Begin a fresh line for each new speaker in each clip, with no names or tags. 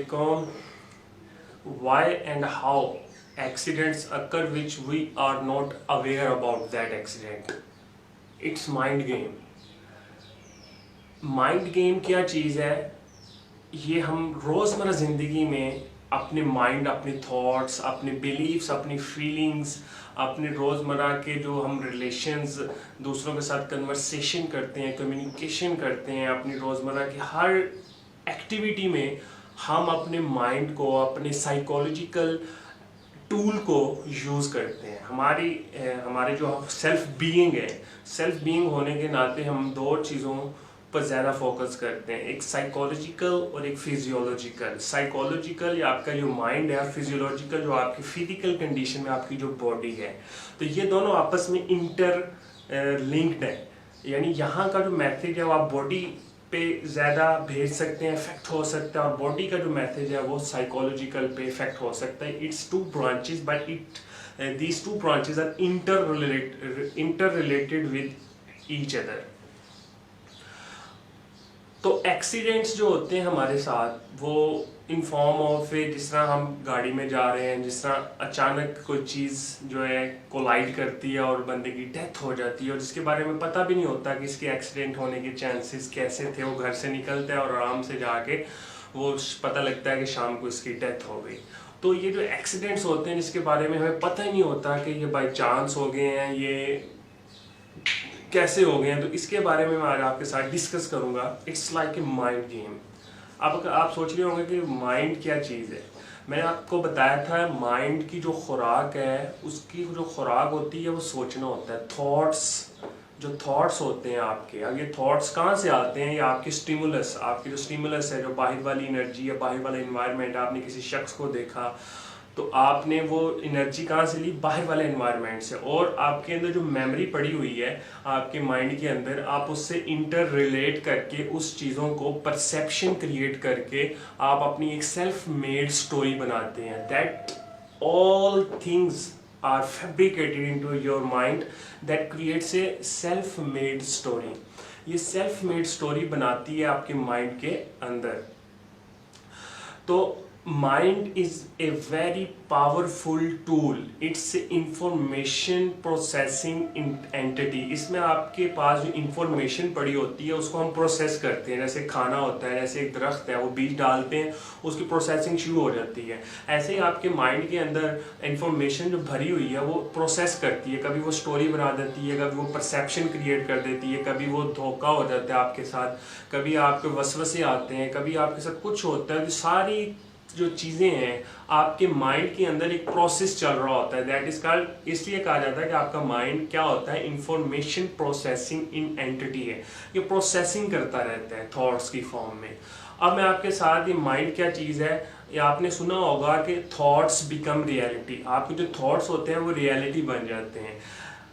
become why and how accidents occur which we are not aware about that accident. It's mind game. Mind game क्या चीज़ है? ये हम रोज़मर्रा ज़िंदगी में अपने माइंड, अपने थॉट्स, अपने बिलीव्स, अपनी फीलिंग्स, अपने रोज़मर्रा के जो हम रिलेशंस दूसरों के साथ कन्वर्सेशन करते हैं, कम्युनिकेशन करते हैं, अपनी रोज़मर्रा की हर एक्टिविटी में हम अपने माइंड को, अपने साइकोलॉजिकल टूल को यूज़ करते हैं। हमारे जो सेल्फ बीइंग होने के नाते हम दो चीज़ों पर ज़्यादा फोकस करते हैं, एक साइकोलॉजिकल और एक फिजियोलॉजिकल। साइकोलॉजिकल या आपका जो माइंड है, फिजियोलॉजिकल जो आपकी फिजिकल कंडीशन में आपकी जो बॉडी है, तो ये दोनों आपस में इंटर लिंक्ड है। यानी यहाँ का जो मैसेज है वो आप बॉडी पे ज़्यादा भेज सकते हैं, इफेक्ट हो सकता है, और बॉडी का जो मैसेज है वो साइकोलॉजिकल पे इफेक्ट हो सकता है। It's two branches but these two branches are interrelated with each other. तो एक्सीडेंट्स जो होते हैं हमारे साथ वो इन फॉर्म ऑफ जिस तरह हम गाड़ी में जा रहे हैं, जिस तरह अचानक कोई चीज़ जो है कोलाइड करती है और बंदे की डेथ हो जाती है और जिसके बारे में पता भी नहीं होता कि इसके एक्सीडेंट होने के चांसेस कैसे थे। वो घर से निकलता है और आराम से जाके वो पता लगता है कि शाम को इसकी डेथ हो गई। तो ये जो एक्सीडेंट्स होते हैं जिसके बारे में हमें पता ही नहीं होता कि ये बाई चांस हो गए हैं, ये कैसे हो गए हैं, तो इसके बारे में मैं आज आपके साथ डिस्कस करूंगा। It's like a mind game. अब आप सोच रहे होंगे कि माइंड क्या चीज़ है। मैंने आपको बताया था माइंड की जो खुराक है, उसकी जो खुराक होती है वो सोचना होता है। जो थॉट्स होते हैं आपके, अब ये थॉट्स कहाँ से आते हैं? ये आपकी आपकी जो स्टिमुलस है, जो बाहर वाली एनर्जी है, बाहर वाला इन्वायरमेंट, आपने किसी शख्स को देखा तो आपने वो एनर्जी कहाँ से ली? बाहर वाले एनवायरनमेंट से। और आपके अंदर जो मेमोरी पड़ी हुई है आपके माइंड के अंदर, आप उससे इंटर रिलेट करके उस चीज़ों को परसेप्शन क्रिएट करके आप अपनी एक सेल्फ मेड स्टोरी बनाते हैं। That all things are fabricated into your mind that creates a self made story. ये सेल्फ मेड स्टोरी बनाती है आपके माइंड के अंदर। तो mind is a very powerful tool. It's information processing entity. इसमें आपके पास जो इंफॉर्मेशन पड़ी होती है उसको हम प्रोसेस करते हैं। जैसे खाना होता है, जैसे एक दरख्त है, वो बीज डालते हैं, उसकी प्रोसेसिंग शुरू हो जाती है। ऐसे ही आपके माइंड के अंदर इंफॉर्मेशन जो भरी हुई है वो प्रोसेस करती है। कभी वो स्टोरी बना देती है, कभी वो परसेप्शन क्रिएट कर देती है, कभी वो धोखा हो जाता है आपके साथ, कभी आपके वसवसे आते हैं, कभी आपके साथ कुछ होता है। तो सारी जो चीज़ें हैं आपके माइंड के अंदर एक प्रोसेस चल रहा होता है। दैट इज कॉल्ड, इसलिए कहा जाता है कि आपका माइंड क्या होता है? इंफॉर्मेशन प्रोसेसिंग इन एंटिटी है। ये प्रोसेसिंग करता रहता है थॉट्स की फॉर्म में। अब मैं आपके साथ, ये माइंड क्या चीज़ है, ये आपने सुना होगा कि थॉट्स बिकम रियलिटी। आपके जो थॉट्स होते हैं वो रियलिटी बन जाते हैं।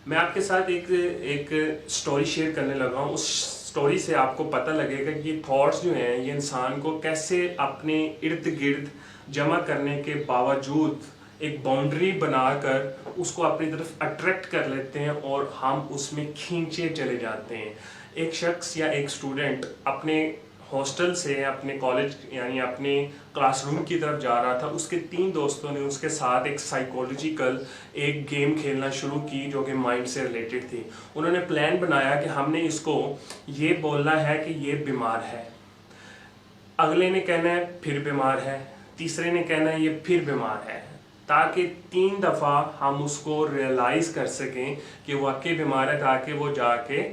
मैं आपके साथ एक स्टोरी शेयर करने लगा हूँ। उस स्टोरी से आपको पता लगेगा कि ये थॉट्स जो हैं ये इंसान को कैसे अपने इर्द गिर्द जमा करने के बावजूद एक बाउंड्री बनाकर उसको अपनी तरफ अट्रैक्ट कर लेते हैं और हम उसमें खींचे चले जाते हैं। एक शख्स या एक स्टूडेंट अपने हॉस्टल से अपने कॉलेज यानी अपने क्लासरूम की तरफ जा रहा था। उसके 3 दोस्तों ने उसके साथ एक साइकोलॉजिकल एक गेम खेलना शुरू की जो कि माइंड से रिलेटेड थी। उन्होंने प्लान बनाया कि हमने इसको ये बोलना है कि ये बीमार है, अगले ने कहना है फिर बीमार है, तीसरे ने कहना है ये फिर बीमार है, ताकि 3 दफ़ा हम उसको रियलाइज़ कर सकें कि वो वाकई बीमार है, ताकि वो जाके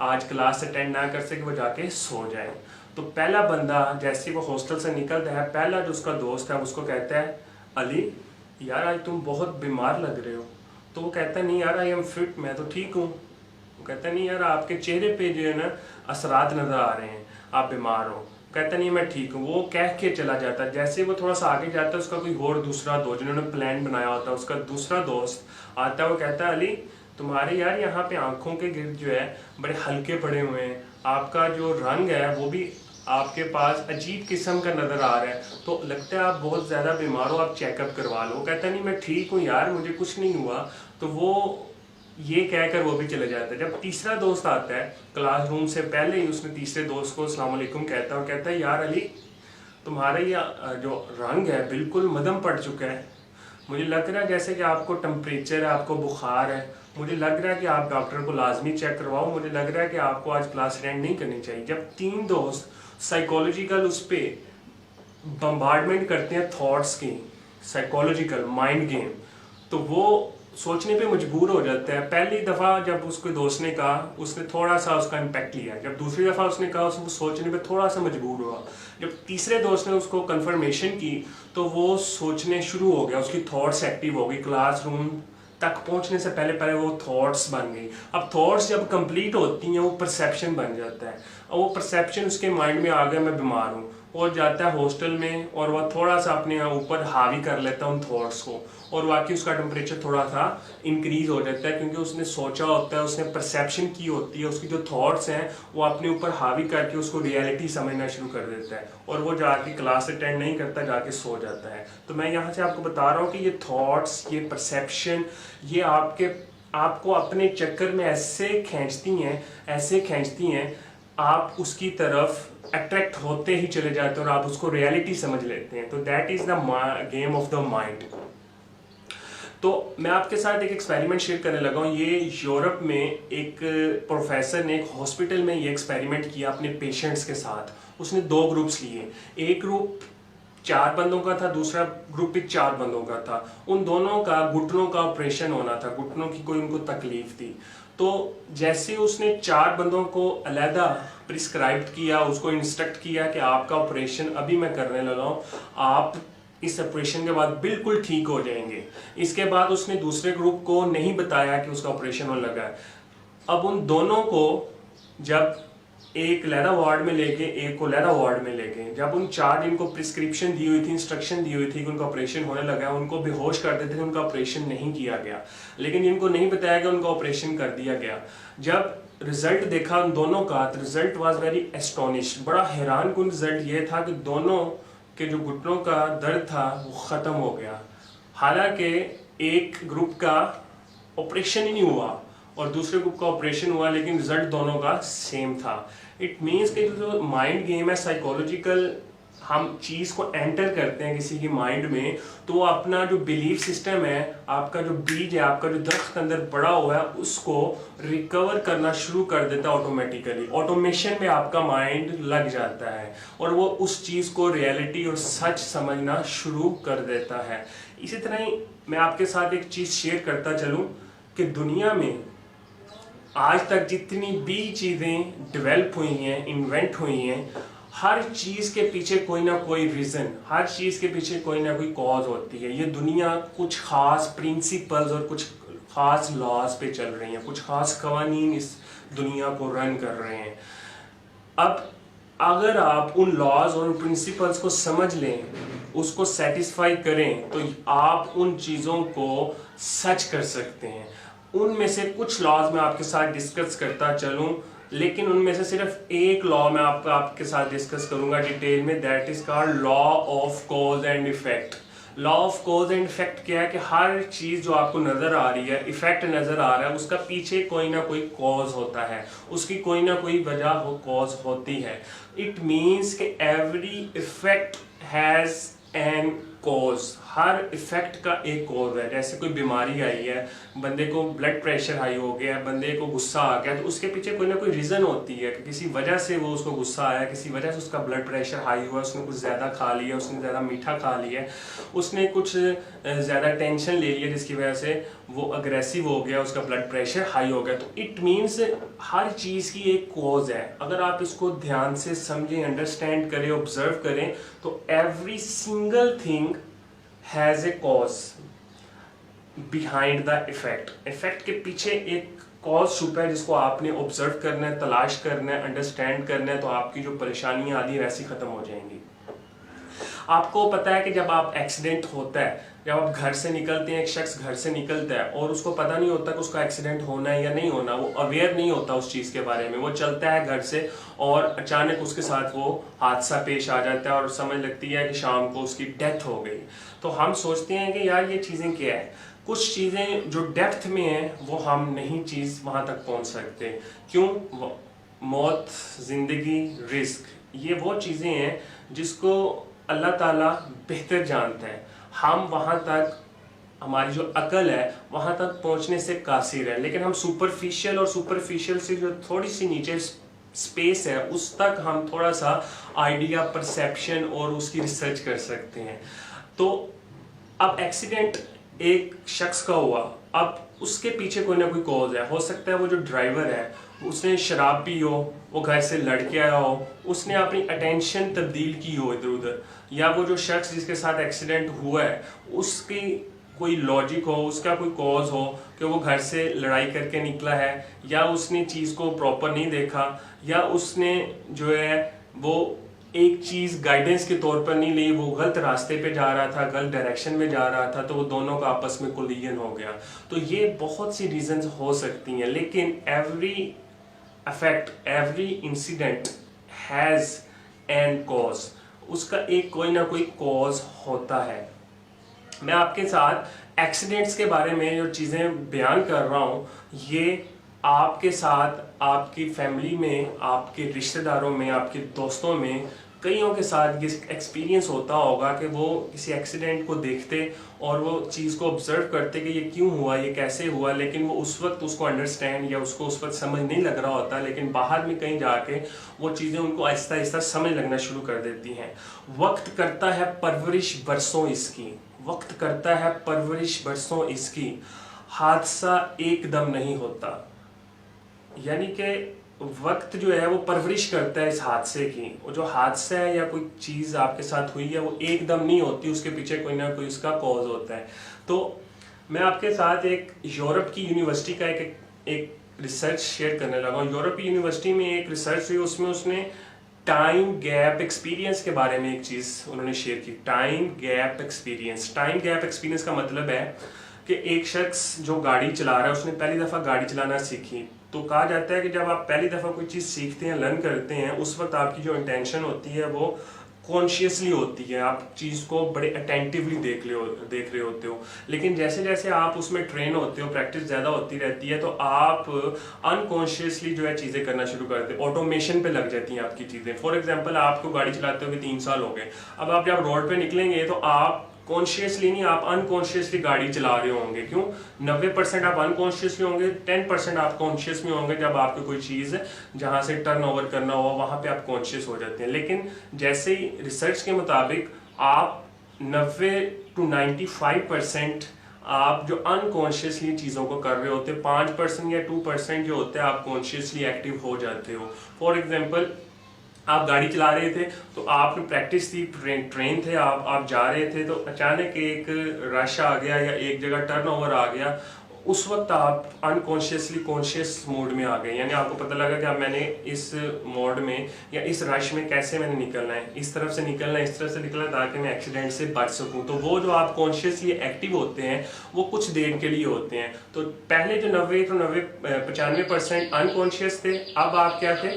आज क्लास अटेंड ना कर सके, वो जाके सो जाए। तो पहला बंदा जैसे वो हॉस्टल से निकलता है, पहला जो उसका दोस्त है उसको कहता है, अली यार आज तुम बहुत बीमार लग रहे हो। तो वो कहता है नहीं यार आई एम फिट, मैं तो ठीक हूँ। वो कहता है नहीं यार आपके चेहरे पे जो है ना असरात नज़र आ रहे हैं, आप बीमार हो। कहता नहीं मैं ठीक हूँ। वो कह के चला जाता है। जैसे वो थोड़ा सा आगे जाता है उसका कोई और दूसरा दोस्त जिन्होंने प्लान बनाया होता है, उसका दूसरा दोस्त आता है। वो कहता है अली तुम्हारे यार यहाँ पे आंखों के गिर्द जो है बड़े हल्के पड़े हुए हैं, आपका जो रंग है वो भी आपके पास अजीब किस्म का नज़र आ रहा है, तो लगता है आप बहुत ज़्यादा बीमार हो, आप चेकअप करवा लो। कहता नहीं मैं ठीक हूँ यार, मुझे कुछ नहीं हुआ। तो वो ये कहकर वो भी चले जाता है। जब तीसरा दोस्त आता है, क्लासरूम से पहले ही उसने तीसरे दोस्त को अस्सलाम वालेकुम कहता है और कहता है यार अली तुम्हारा ये जो रंग है बिल्कुल मदम पड़ चुका है, मुझे लग रहा है जैसे कि आपको टेम्परेचर है, आपको बुखार है, मुझे लग रहा है कि आप डॉक्टर को लाजमी चेक करवाओ, मुझे लग रहा है कि आपको आज क्लास अटेंड नहीं करनी चाहिए। जब तीन दोस्त साइकोलॉजिकल उस पर बम्बार्डमेंट करते हैं थॉट्स की, साइकोलॉजिकल माइंड गेम, तो वो सोचने पे मजबूर हो जाता है। पहली दफ़ा जब उसके दोस्त ने कहा, उसने थोड़ा सा उसका इम्पैक्ट लिया। जब दूसरी दफ़ा उसने कहा, उसको सोचने पे थोड़ा सा मजबूर हुआ। जब तीसरे दोस्त ने उसको कंफर्मेशन की तो वो सोचने शुरू हो गया, उसकी थॉट्स एक्टिव हो गई। क्लासरूम तक पहुंचने से पहले पहले वो थॉट्स बन गई। अब थॉट्स जब कंप्लीट होती हैं वो परसेप्शन बन जाता है, और वो परसेप्शन उसके माइंड में आ गया मैं बीमार हूँ, और जाता है हॉस्टल में और वह थोड़ा सा अपने ऊपर हावी कर लेता है उन थॉट्स को, और वाकई उसका टेम्परेचर थोड़ा सा इंक्रीज हो जाता है, क्योंकि उसने सोचा होता है, उसने परसेप्शन की होती है, उसकी जो थॉट्स हैं वो अपने ऊपर हावी करके उसको रियलिटी समझना शुरू कर देता है, और वो जाके क्लास अटेंड नहीं करता, जाके सो जाता है। तो मैं यहाँ से आपको बता रहा हूँ कि ये थॉट्स, ये परसेप्शन, ये आपको अपने चक्कर में ऐसे खींचती हैं, आप उसकी तरफ अट्रैक्ट होते ही चले जाते हैं और आप उसको रियलिटी समझ लेते हैं। तो that is the game of the mind. तो मैं आपके साथ एक एक्सपेरिमेंट शेयर करने लगा हूँ। ये यूरोप में एक प्रोफेसर ने एक हॉस्पिटल में ये एक्सपेरिमेंट किया अपने पेशेंट्स के साथ। उसने 2 ग्रुप्स लिए, एक ग्रुप 4 बंदों का था, दूसरा ग्रुप भी 4 बंदों का था। उन दोनों का घुटनों का ऑपरेशन होना था, घुटनों की कोई उनको तकलीफ थी। तो जैसे उसने 4 बंदों को अलहदा प्रिस्क्राइब किया, उसको इंस्ट्रक्ट किया कि आपका ऑपरेशन अभी मैं करने लगा हूँ, आप इस ऑपरेशन के बाद बिल्कुल ठीक हो जाएंगे। इसके बाद उसने दूसरे ग्रुप को नहीं बताया कि उसका ऑपरेशन होने लगा है। अब उन दोनों को जब एक लहदा वार्ड में लेके, एक को लहदा वार्ड में लेके, जब उन 4 जिनको प्रिस्क्रिप्शन दी हुई थी, इंस्ट्रक्शन दी हुई थी कि उनका ऑपरेशन होने लगा है, उनको बेहोश कर देते थे, उनका ऑपरेशन नहीं किया गया। लेकिन जिनको नहीं बताया गया उनका ऑपरेशन कर दिया गया। जब रिजल्ट देखा उन दोनों का, तो रिजल्ट वाज वेरी एस्टोनिश्ड। बड़ा हैरान कुन रिजल्ट ये था कि दोनों के जो घुटनों का दर्द था वो ख़त्म हो गया। हालांकि एक ग्रुप का ऑपरेशन ही नहीं हुआ और दूसरे ग्रुप का ऑपरेशन हुआ, लेकिन रिजल्ट दोनों का सेम था। इट मीन्स कि जो माइंड गेम है, साइकोलॉजिकल, हम चीज़ को एंटर करते हैं किसी की माइंड में, तो अपना जो बिलीफ सिस्टम है, आपका जो बीज है, आपका जो दरख्त के अंदर पड़ा हुआ है, उसको रिकवर करना शुरू कर देता है ऑटोमेटिकली। ऑटोमेशन में आपका माइंड लग जाता है और वो उस चीज़ को रियलिटी और सच समझना शुरू कर देता है। इसी तरह ही मैं आपके साथ एक चीज़ शेयर करता चलूँ कि दुनिया में आज तक जितनी भी चीज़ें डेवलप हुई हैं, इन्वेंट हुई हैं, हर चीज़ के पीछे कोई ना कोई रीज़न, हर चीज़ के पीछे कोई ना कोई कॉज होती है। ये दुनिया कुछ खास प्रिंसिपल्स और कुछ खास लॉज पे चल रही हैं, कुछ खास कवानीन इस दुनिया को रन कर रहे हैं। अब अगर आप उन लॉज और उन प्रिंसिपल्स को समझ लें, उसको सेटिस्फाई करें, तो आप उन चीज़ों को सच कर सकते हैं। उनमें से कुछ लॉज मैं आपके साथ डिस्कस करता चलूं, लेकिन उनमें से सिर्फ एक लॉ मैं आपके साथ डिस्कस करूंगा डिटेल में, that is called law of cause and effect. Law of cause and effect क्या है कि हर चीज़ जो आपको नज़र आ रही है, इफेक्ट नज़र आ रहा है, उसका पीछे कोई ना कोई कॉज होता है, उसकी कोई ना कोई वजह कॉज होती है। इट मीन्स कि every effect has an cause, her effect का एक कॉज है। जैसे कोई बीमारी आई है, बंदे को ब्लड प्रेशर हाई हो गया है, बंदे को गुस्सा आ गया, तो उसके पीछे कोई ना कोई रीज़न होती है कि किसी वजह से वो उसको गुस्सा आया, किसी वजह से उसका ब्लड प्रेशर हाई हुआ, उसने कुछ ज़्यादा खा लिया, उसने ज़्यादा मीठा खा लिया, उसने कुछ ज़्यादा टेंशन ले लिया जिसकी वजह से वो अग्रेसिव हो गया, उसका ब्लड प्रेशर हाई हो गया। तो इट मीन्स हर चीज़ की एक कॉज है। अगर आप इसको ध्यान से समझें, अंडरस्टैंड करें, ऑब्जर्व करें, तो every single thing has a cause behind the effect. Effect के पीछे एक कॉज छुपा है जिसको आपने ऑब्जर्व करना है, तलाश करना है, अंडरस्टैंड करना है, तो आपकी जो परेशानियां आदि वैसी खत्म हो जाएंगी। आपको पता है कि जब आप एक्सीडेंट होता है, जब आप घर से निकलते हैं, एक शख्स घर से निकलता है और उसको पता नहीं होता कि उसका एक्सीडेंट होना है या नहीं होना, वो अवेयर नहीं होता उस चीज़ के बारे में, वो चलता है घर से और अचानक उसके साथ वो हादसा पेश आ जाता है और समझ लगती है कि शाम को उसकी डेथ हो गई। तो हम सोचते हैं कि यार ये चीज़ें क्या है, कुछ चीज़ें जो डेप्थ में हैं वो हम नहीं चीज़ वहाँ तक पहुँच सकते। क्यों? मौत, जिंदगी, रिस्क, ये वो चीज़ें हैं जिसको अल्लाह ताला बेहतर जानता है। हम वहाँ तक, हमारी जो अकल है वहाँ तक पहुँचने से कासिर है, लेकिन हम सुपरफिशियल और सुपरफिशियल से जो थोड़ी सी नीचे स्पेस है उस तक हम थोड़ा सा आइडिया, परसेप्शन और उसकी रिसर्च कर सकते हैं। तो अब एक्सीडेंट एक शख्स का हुआ, अब उसके पीछे कोई ना कोई कॉज है। हो सकता है वो जो ड्राइवर है उसने शराब पी हो, वो घर से लड़ के आया हो, उसने अपनी अटेंशन तब्दील की हो इधर उधर, या वो जो शख्स जिसके साथ एक्सीडेंट हुआ है उसकी कोई लॉजिक हो, उसका कोई कॉज हो कि वो घर से लड़ाई करके निकला है, या उसने चीज़ को प्रॉपर नहीं देखा, या उसने जो है वो एक चीज़ गाइडेंस के तौर पर नहीं ली, वो गलत रास्ते पे जा रहा था, गलत डायरेक्शन में जा रहा था, तो वो दोनों का आपस में कोलिजन हो गया। तो ये बहुत सी रीजंस हो सकती हैं, लेकिन every affect, every incident has an cause, उसका एक कोई ना कोई कॉज होता है। मैं आपके साथ एक्सीडेंट्स के बारे में जो चीज़ें बयान कर रहा हूँ, ये आपके साथ, आपकी फैमिली में, आपके रिश्तेदारों में, आपके दोस्तों में कईयों के साथ ये एक्सपीरियंस होता होगा कि वो किसी एक्सीडेंट को देखते और वो चीज़ को ऑब्जर्व करते कि ये क्यों हुआ, ये कैसे हुआ, लेकिन वो उस वक्त उसको अंडरस्टैंड या उसको उस वक्त समझ नहीं लग रहा होता, लेकिन बाहर में कहीं जाके वो चीज़ें उनको आहिस्ता आहिस्ता समझ लगना शुरू कर देती हैं। वक्त करता है परवरिश बरसों इसकी, वक्त करता है परवरिश बरसों इसकी, हादसा एकदम नहीं होता। यानी कि वक्त जो है वो परवरिश करता है इस हादसे की। वो जो हादसा है या कोई चीज़ आपके साथ हुई है वो एकदम नहीं होती, उसके पीछे कोई ना कोई उसका कॉज होता है। तो मैं आपके साथ एक यूरोप की यूनिवर्सिटी का एक रिसर्च शेयर करने लगा हूँ। यूरोप की यूनिवर्सिटी में एक रिसर्च हुई, उसमें उसने टाइम गैप एक्सपीरियंस के बारे में एक चीज़ उन्होंने शेयर की। Time gap experience, time gap experience का मतलब है कि एक शख्स जो गाड़ी चला रहा है उसने पहली दफ़ा गाड़ी चलाना सीखी। तो कहा जाता है कि जब आप पहली दफ़ा कोई चीज़ सीखते हैं, लर्न करते हैं, उस वक्त आपकी जो इंटेंशन होती है वो कॉन्शियसली होती है, आप चीज़ को बड़े अटेंटिवली देख रहे होते हो। लेकिन जैसे जैसे आप उसमें ट्रेन होते हो, प्रैक्टिस ज़्यादा होती रहती है, तो आप अनकॉन्शियसली जो है चीज़ें करना शुरू करते हो, ऑटोमेशन पे लग जाती हैं आपकी चीज़ें। फॉर एग्जांपल, आपको गाड़ी चलाते हुए 3 साल हो गए, अब आप जब रोड पे निकलेंगे तो आप कॉन्शियसली नहीं, आप अनकॉन्शियसली गाड़ी चला रहे होंगे। क्यों? 90% आप अनकॉन्शियसली होंगे, 10% आप कॉन्शियस में होंगे। जब आपको कोई चीज़ जहाँ से टर्न ओवर करना हो वहाँ पे आप कॉन्शियस हो जाते हैं। लेकिन जैसे ही रिसर्च के मुताबिक आप 90 to 95% आप जो अनकॉन्शियसली चीज़ों को कर रहे होते हैं, 5% या 2% जो होते हैं आप कॉन्शियसली एक्टिव हो जाते हो। फॉर एग्जाम्पल, आप गाड़ी चला रहे थे तो आपने प्रैक्टिस थी, ट्रेन थे, आप जा रहे थे, तो अचानक एक रश आ गया या एक जगह टर्न ओवर आ गया, उस वक्त आप अनकॉन्शियसली कॉन्शियस मोड में आ गए। यानी आपको पता लगा कि अब मैंने इस मोड में या इस रश में कैसे मैंने निकलना है, इस तरफ से निकलना है, इस तरफ से निकलना है, ताकि मैं एक्सीडेंट से बच सकूं। तो वो जो आप कॉन्शियसली एक्टिव होते हैं वो कुछ देर के लिए होते हैं। तो पहले जो 95% अनकॉन्शियस थे, अब आप क्या थे?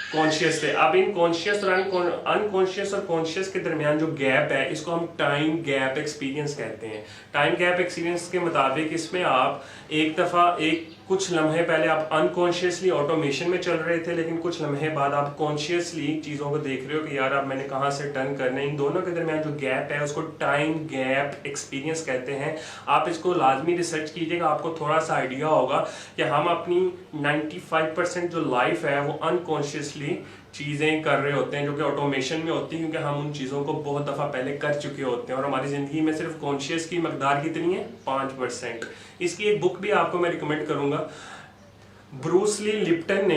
कॉन्शियस थे। अब इन कॉन्शियस और अनकॉन्शियस और कॉन्शियस के दरमियान जो गैप है, इसको हम टाइम गैप एक्सपीरियंस कहते हैं। टाइम गैप एक्सपीरियंस के मुताबिक इसमें आप एक दफ़ा कुछ लम्हे पहले आप अनकॉन्शियसली ऑटोमेशन में चल रहे थे, लेकिन कुछ लम्हे बाद आप कॉन्शियसली चीज़ों को देख रहे हो कि यार अब मैंने कहाँ से टर्न करना है। इन दोनों के दरमियान जो गैप है उसको टाइम गैप एक्सपीरियंस कहते हैं। आप इसको लाजमी रिसर्च कीजिएगा, आपको थोड़ा सा आइडिया होगा कि हम अपनी 95% जो लाइफ है वो अनकॉन्शियसली चीज़ें कर रहे होते हैं, जो कि ऑटोमेशन में होती हैं, क्योंकि हम उन चीज़ों को बहुत दफ़ा पहले कर चुके होते हैं। और हमारी ज़िंदगी में सिर्फ कॉन्शियस की मकदार कितनी है? 5%। इसकी एक बुक भी आपको मैं रिकमेंड करूँगा। ब्रूस लिप्टन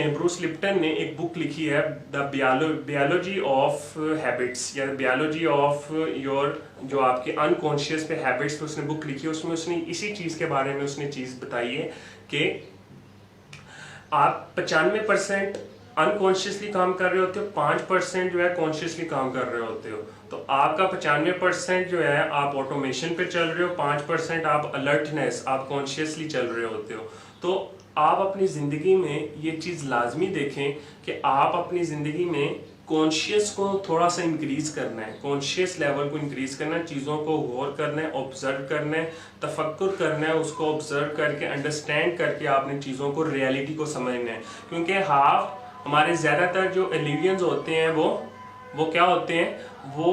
ने एक बुक लिखी है, द बायोलॉजी ऑफ हैबिट्स, या बायोलॉजी ऑफ योर, जो आपके अनकॉन्शियस पे हैबिट्स पे उसने बुक लिखी है। उसमें उसने इसी चीज़ के बारे में उसने चीज़ बताई है कि आप 95% अनकॉन्शियसली काम कर रहे होते हो, 5% जो है कॉन्शियसली काम कर रहे होते हो। तो आपका 95% जो है आप ऑटोमेशन पे चल रहे हो, 5% आप अलर्टनेस, आप कॉन्शियसली चल रहे होते हो। तो आप अपनी ज़िंदगी में ये चीज़ लाजमी देखें कि आप अपनी ज़िंदगी में कॉन्शियस को थोड़ा सा इंक्रीज करना है, कॉन्शियस लेवल को इंक्रीज करना है, चीज़ों को गौर करना है, ऑब्जर्व करना है, तफक्कुर करना है, उसको ऑब्जर्व करके अंडरस्टैंड करके आपने चीज़ों को, रियलिटी को समझना है। क्योंकि हमारे ज़्यादातर जो एलियंस होते हैं वो क्या होते हैं? वो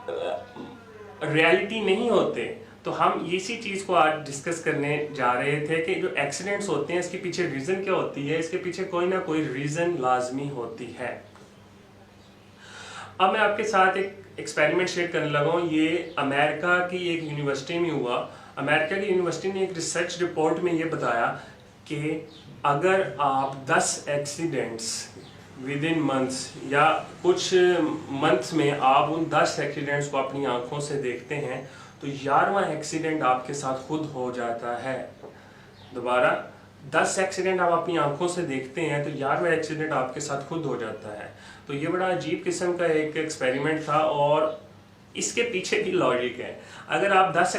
रियलिटी नहीं होते। तो हम इसी चीज़ को आज डिस्कस करने जा रहे थे कि जो एक्सीडेंट्स होते हैं इसके पीछे रीज़न क्या होती है। इसके पीछे कोई ना कोई रीज़न लाजमी होती है। अब मैं आपके साथ एक एक्सपेरिमेंट शेयर करने लगा हूँ। ये अमेरिका की एक यूनिवर्सिटी में हुआ। अमेरिका की यूनिवर्सिटी ने एक रिसर्च रिपोर्ट में ये बताया कि अगर आप 10 एक्सीडेंट्स विद इन मंथ्स या कुछ मंथ्स में आप उन 10 एक्सीडेंट्स को अपनी आंखों से देखते हैं तो 11वां एक्सीडेंट आपके साथ खुद हो जाता है। दोबारा 10 एक्सीडेंट आप अपनी आंखों से देखते हैं तो 11वां एक्सीडेंट आपके साथ खुद हो जाता है। तो ये बड़ा अजीब किस्म का एक एक्सपेरिमेंट था और इसके पीछे भी लॉजिक है। अगर आप 10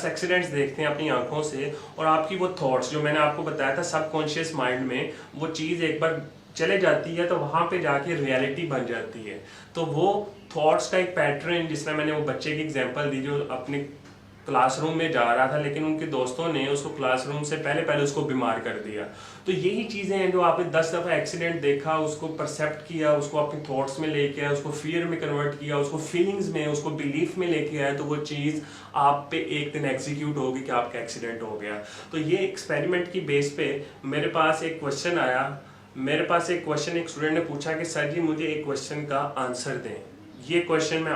एक्सीडेंट्स देखते हैं अपनी आंखों से और आपकी वो थॉट्स जो मैंने आपको बताया था सबकॉन्शियस माइंड में वो चीज़ एक बार चले जाती है तो वहाँ पे जाके रियलिटी बन जाती है। तो वो थॉट्स का एक पैटर्न, जिसमें मैंने वो बच्चे की एग्जांपल दी जो अपने क्लासरूम में जा रहा था लेकिन उनके दोस्तों ने उसको क्लासरूम से पहले उसको बीमार कर दिया। तो यही चीज़ें हैं जो आपने 10 दफ़ा एक्सीडेंट देखा, उसको परसेप्ट किया, उसको अपनी थॉट्स में लेके आया, उसको फियर में कन्वर्ट किया, उसको फीलिंग्स में, उसको बिलीफ में लेके आया, तो वो चीज़ आप पे एक दिन एग्जीक्यूट होगी कि आपका एक्सीडेंट हो गया। तो ये एक्सपेरिमेंट की बेस पे मेरे पास एक क्वेश्चन आया। एक स्टूडेंट ने पूछा कि सर जी मुझे एक क्वेश्चन का आंसर दें। ये क्वेश्चन मैं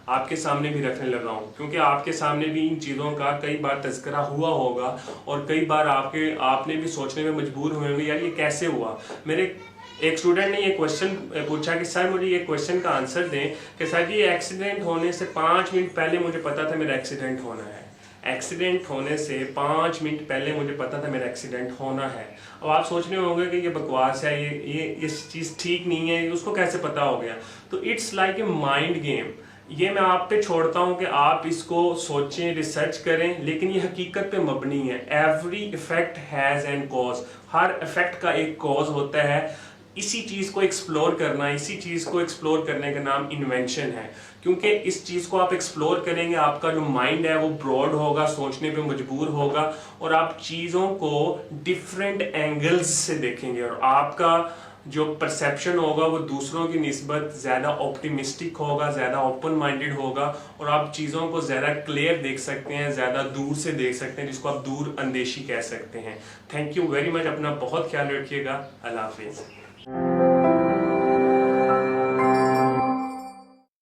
आपके सामने भी रखने लगा हूँ क्योंकि आपके सामने भी इन चीज़ों का कई बार तज़किरा हुआ होगा और कई बार आपने भी सोचने में मजबूर हुए होंगे यार ये कैसे हुआ। मेरे एक स्टूडेंट ने ये क्वेश्चन पूछा कि सर मुझे ये क्वेश्चन का आंसर दें कि सर जी एक्सीडेंट होने से 5 मिनट पहले मुझे पता था मेरा एक्सीडेंट होना है। एक्सीडेंट होने से 5 मिनट पहले मुझे पता था मेरा एक्सीडेंट होना है। अब आप सोच रहे होंगे कि ये बकवास है, ये चीज़ ठीक नहीं है, उसको कैसे पता हो गया। तो it's like a mind game. ये मैं आप पे छोड़ता हूँ कि आप इसको सोचें, रिसर्च करें, लेकिन ये हकीकत पे मबनी है। Every effect has an cause. Her effect का एक कॉज होता है। इसी चीज़ को एक्सप्लोर करने का नाम इन्वेंशन है। क्योंकि इस चीज़ को आप एक्सप्लोर करेंगे, आपका जो माइंड है वो ब्रॉड होगा, सोचने पे मजबूर होगा और आप चीज़ों को डिफरेंट एंगल्स से देखेंगे और आपका जो परसेप्शन होगा वो दूसरों की निस्बत ज़्यादा ऑप्टिमिस्टिक होगा, ज़्यादा ओपन माइंडेड होगा और आप चीज़ों को ज़्यादा क्लियर देख सकते हैं, ज़्यादा दूर से देख सकते हैं, जिसको आप दूर अंदेशी कह सकते हैं। Thank you very much. अपना बहुत ख्याल रखिएगा। अल्लाह हाफिज़।